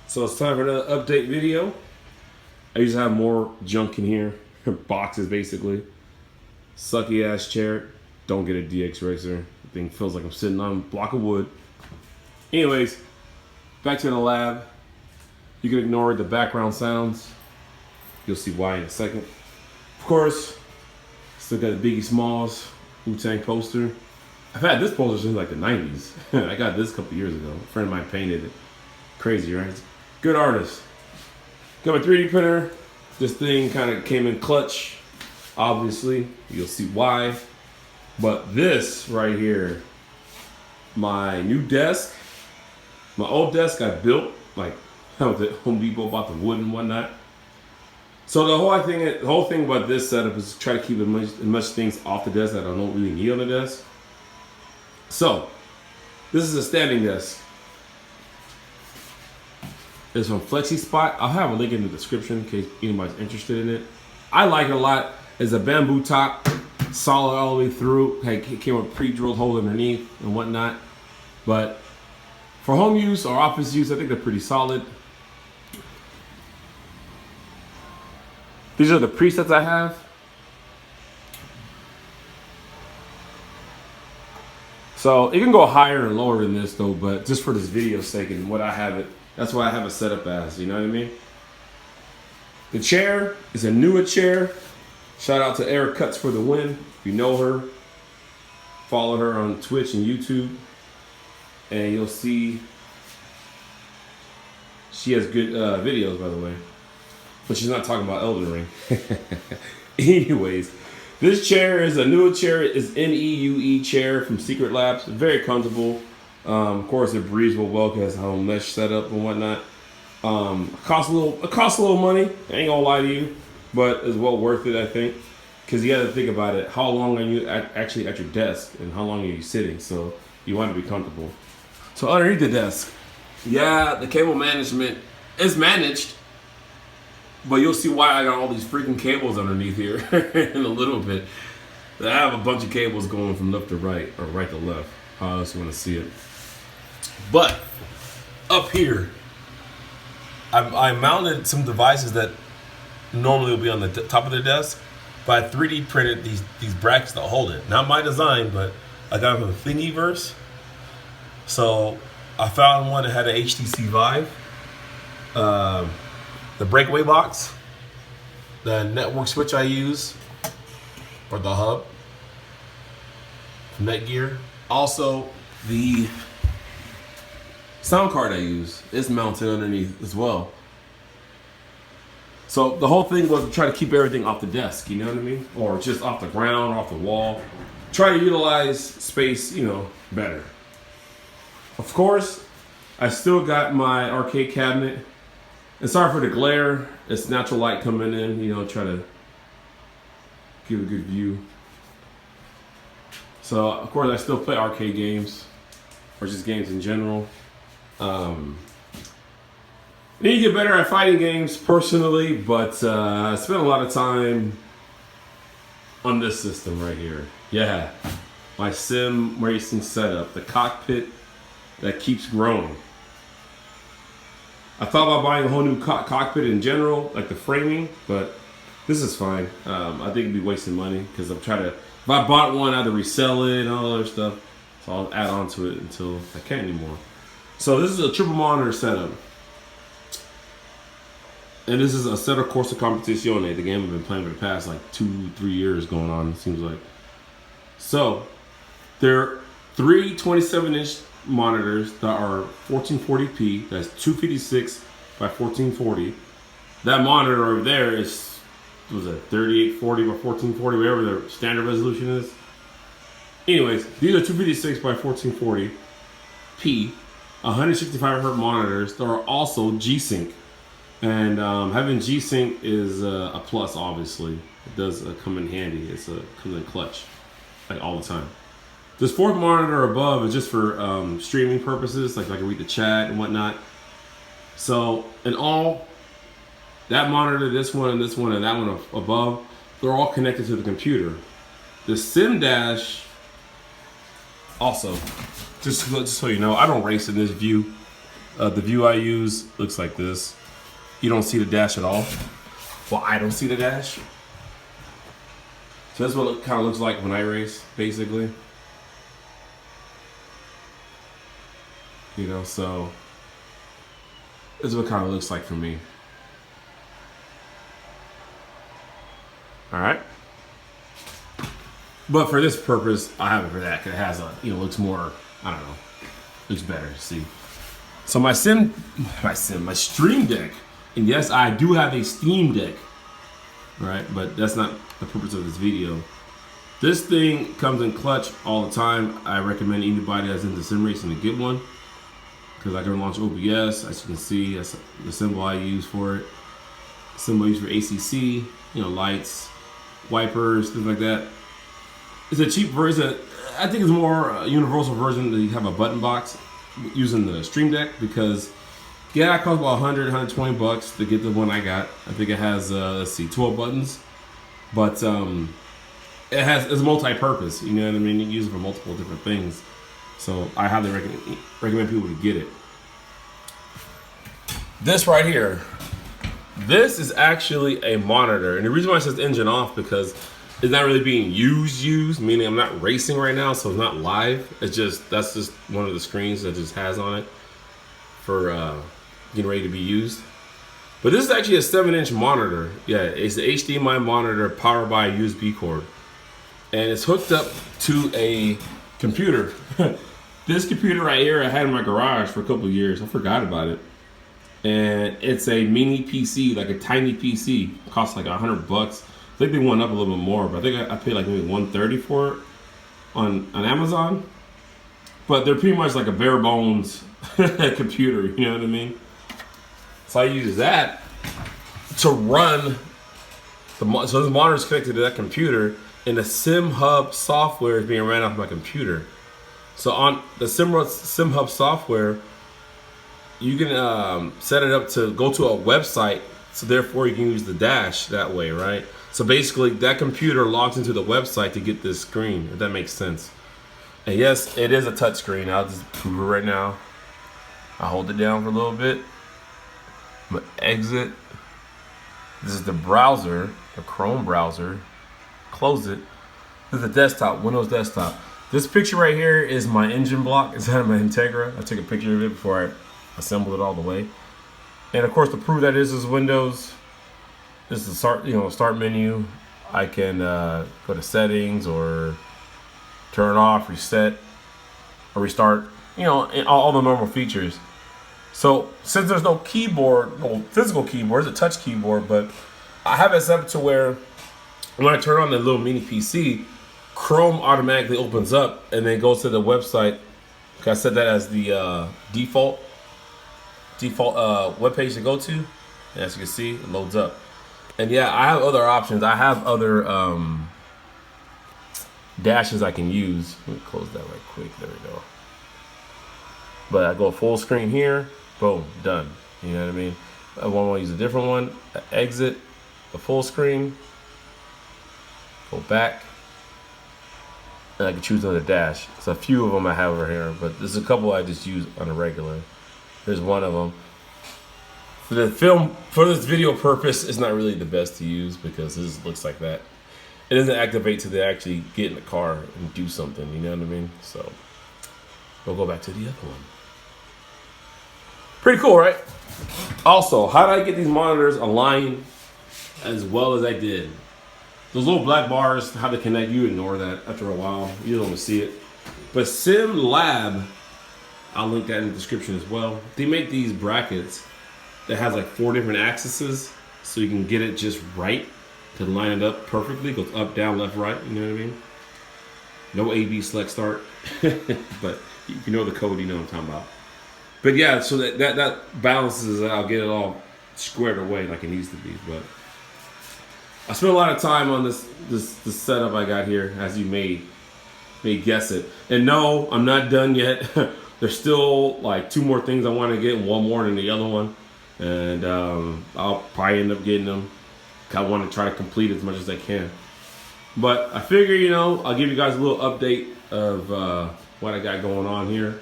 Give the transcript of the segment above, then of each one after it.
So it's time for another update video. I used to have more junk in here, boxes basically. Sucky ass chair. Don't get a DX Racer. The thing feels like I'm sitting on a block of wood. Anyways, back to the lab. You can ignore the background sounds. You'll see why in a second. Of course, still got the Biggie Smalls Wu-Tang poster. I've had this poster since like the 90s. I got this a couple years ago. A friend of mine painted it. Crazy, right? Good artist. Got my 3D printer. This thing kind of came in clutch. Obviously, you'll see why. But this right here, my new desk, my old desk I built like at Home Depot, bought the wood and whatnot. So the whole thing about this setup is to try to keep as much things off the desk that I don't really need on the desk. So this is a standing desk. It's from Flexi Spot. I'll have a link in the description in case anybody's interested in it. I like it a lot. It's a bamboo top, solid all the way through. It came with pre-drilled hole underneath and whatnot. But for home use or office use, I think they're pretty solid. These are the presets I have. So it can go higher and lower than this though, but just for this video's sake and what I have it, that's what I have it set up as, you know what I mean? The chair is a newer chair. Shout out to Eric Cuts for the win. If you know her, follow her on Twitch and YouTube, and you'll see she has good videos, by the way. But she's not talking about Elden Ring. Anyways, this chair is a newer chair. It's NEUE chair from Secret Labs. Very comfortable. Of course, it breathes well because it has a whole mesh setup and whatnot. It costs a little money. I ain't gonna lie to you, but it's well worth it, I think, because you got to think about it. How long are you actually at your desk, and how long are you sitting? So you want to be comfortable. So underneath the desk, yeah, the cable management is managed, but you'll see why I got all these freaking cables underneath here in a little bit. I have a bunch of cables going from left to right or right to left. How else you want to see it? But up here, I mounted some devices that normally will be on the top of the desk, but I 3D printed these brackets to hold it. Not my design, but I got them from Thingiverse. So I found one that had an HTC Vive, the breakaway box, the network switch I use, or the hub from Netgear. Also, the sound card I use is mounted underneath as well. So the whole thing was to try to keep everything off the desk, you know what I mean? Or just off the ground, off the wall. Try to utilize space, better. Of course, I still got my arcade cabinet. And sorry for the glare. It's natural light coming in, try to give a good view. So, of course, I still play arcade games, or just games in general. I need to get better at fighting games personally, but I spent a lot of time on this system right here. Yeah, my sim racing setup, the cockpit that keeps growing. I thought about buying a whole new cockpit in general, like the framing, but this is fine. I think it'd be wasting money because I'm trying to. If I bought one, I had to resell it and all that other stuff. So I'll add on to it until I can't anymore. So this is a triple monitor setup. And this is a Assetto Corsa Competizione, the game I've been playing for the past like 2-3 years going on, it seems like. So there are three 27-inch monitors that are 1440p. That's 256 by 1440. That monitor over there is, what was it, 3840 by 1440, whatever the standard resolution is. Anyways, these are 256 by 1440p, 165 hertz monitors. They are also G-Sync. And having G-Sync is a plus, obviously. It does come in handy. It comes in clutch, like all the time. This fourth monitor above is just for streaming purposes, like I can read the chat and whatnot. So in all, that monitor, this one, and that one above, they're all connected to the computer. The Sim Dash, also, just so you know, I don't race in this view. The view I use looks like this. You don't see the dash at all. Well, I don't see the dash. So that's what it kind of looks like when I race, basically. You know, so this is what it kind of looks like for me. All right. But for this purpose, I have it for that because it has a, you know, looks more, I don't know, looks better. See. So my Stream Deck, and yes, I do have a Steam Deck, right? But that's not the purpose of this video. This thing comes in clutch all the time. I recommend anybody that's into sim racing to get one because I can launch OBS. As you can see, that's the symbol I use for it. Symbol I use for ACC, you know, lights, wipers, things like that. It's a cheap version. I think it's more a universal version that you have a button box using the Stream Deck because, yeah, it costs about 100, 120 bucks to get the one I got. I think it has, let's see, 12 buttons. But it's multi-purpose, you know what I mean? You can use it for multiple different things. So I highly recommend people to get it. This right here, this is actually a monitor. And the reason why it says engine off because it's not really being used, meaning I'm not racing right now, so it's not live. It's just, that's just one of the screens that just has on it for getting ready to be used. But this is actually a 7-inch monitor. Yeah, it's an HDMI monitor powered by a USB cord. And it's hooked up to a computer. This computer right here I had in my garage for a couple of years. I forgot about it. And it's a mini PC, like a tiny PC. It costs like 100 bucks. I think they went up a little bit more, but I think I paid like maybe $130 for it on Amazon. But they're pretty much like a bare bones computer, you know what I mean? So I use that to run so this monitor is connected to that computer, and the Sim Hub software is being ran off my computer. So on the Sim Hub software, you can set it up to go to a website, so therefore you can use the dash that way, right? So basically, that computer logs into the website to get this screen, if that makes sense. And yes, it is a touch screen. I'll just prove it right now. I hold it down for a little bit. I'm gonna exit. This is the browser, the Chrome browser. Close it. This is the desktop, Windows desktop. This picture right here is my engine block inside of my Integra. I took a picture of it before I assembled it all the way. And of course, to prove that this is Windows, this is the start menu. I can go to settings or turn off, reset, or restart. You know, all the normal features. So since there's no keyboard, no physical keyboard, it's a touch keyboard, but I have it set up to where when I turn on the little mini PC, Chrome automatically opens up and then goes to the website. I set that as the default web page to go to. And as you can see, it loads up. And yeah, I have other options. I have other dashes I can use. Let me close that right quick. There we go. But I go full screen here. Boom, done. You know what I mean? I want to use a different one. Exit the full screen. Go back. And I can choose another dash. So a few of them I have over here, but there's a couple I just use on a regular. Here's one of them. For this video purpose, it's not really the best to use because this looks like that. It doesn't activate till they actually get in the car and do something, you know what I mean? So we'll go back to the other one. Pretty cool, right? Also, how did I get these monitors aligned as well as I did? Those little black bars, how they connect, you ignore that after a while. You don't want to see it. But Sim Lab, I'll link that in the description as well. They make these brackets that has like 4 different axes, so you can get it just right to line it up perfectly. Goes up, down, left, right. You know what I mean? No A/B select start, but if you know the code, you know what I'm talking about. But yeah, so that balances it. I'll get it all squared away like it needs to be. But I spent a lot of time on this setup I got here, as you may guess it. And no, I'm not done yet. There's still like 2 more things I want to get, one more than the other one. And I'll probably end up getting them. I want to try to complete as much as I can. But I figure, you know, I'll give you guys a little update of what I got going on here.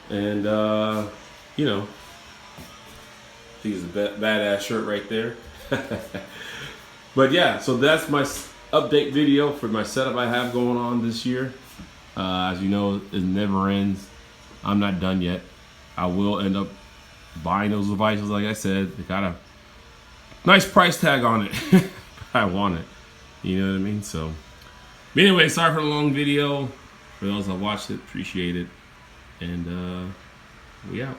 And, you know, I think it's a badass shirt right there. But yeah, so that's my update video for my setup I have going on this year. As you know, it never ends. I'm not done yet. I will end up buying those devices, like I said. They got a nice price tag on it. I want it. You know what I mean? So, but anyway, sorry for the long video. For those that watched it, appreciate it. And we out.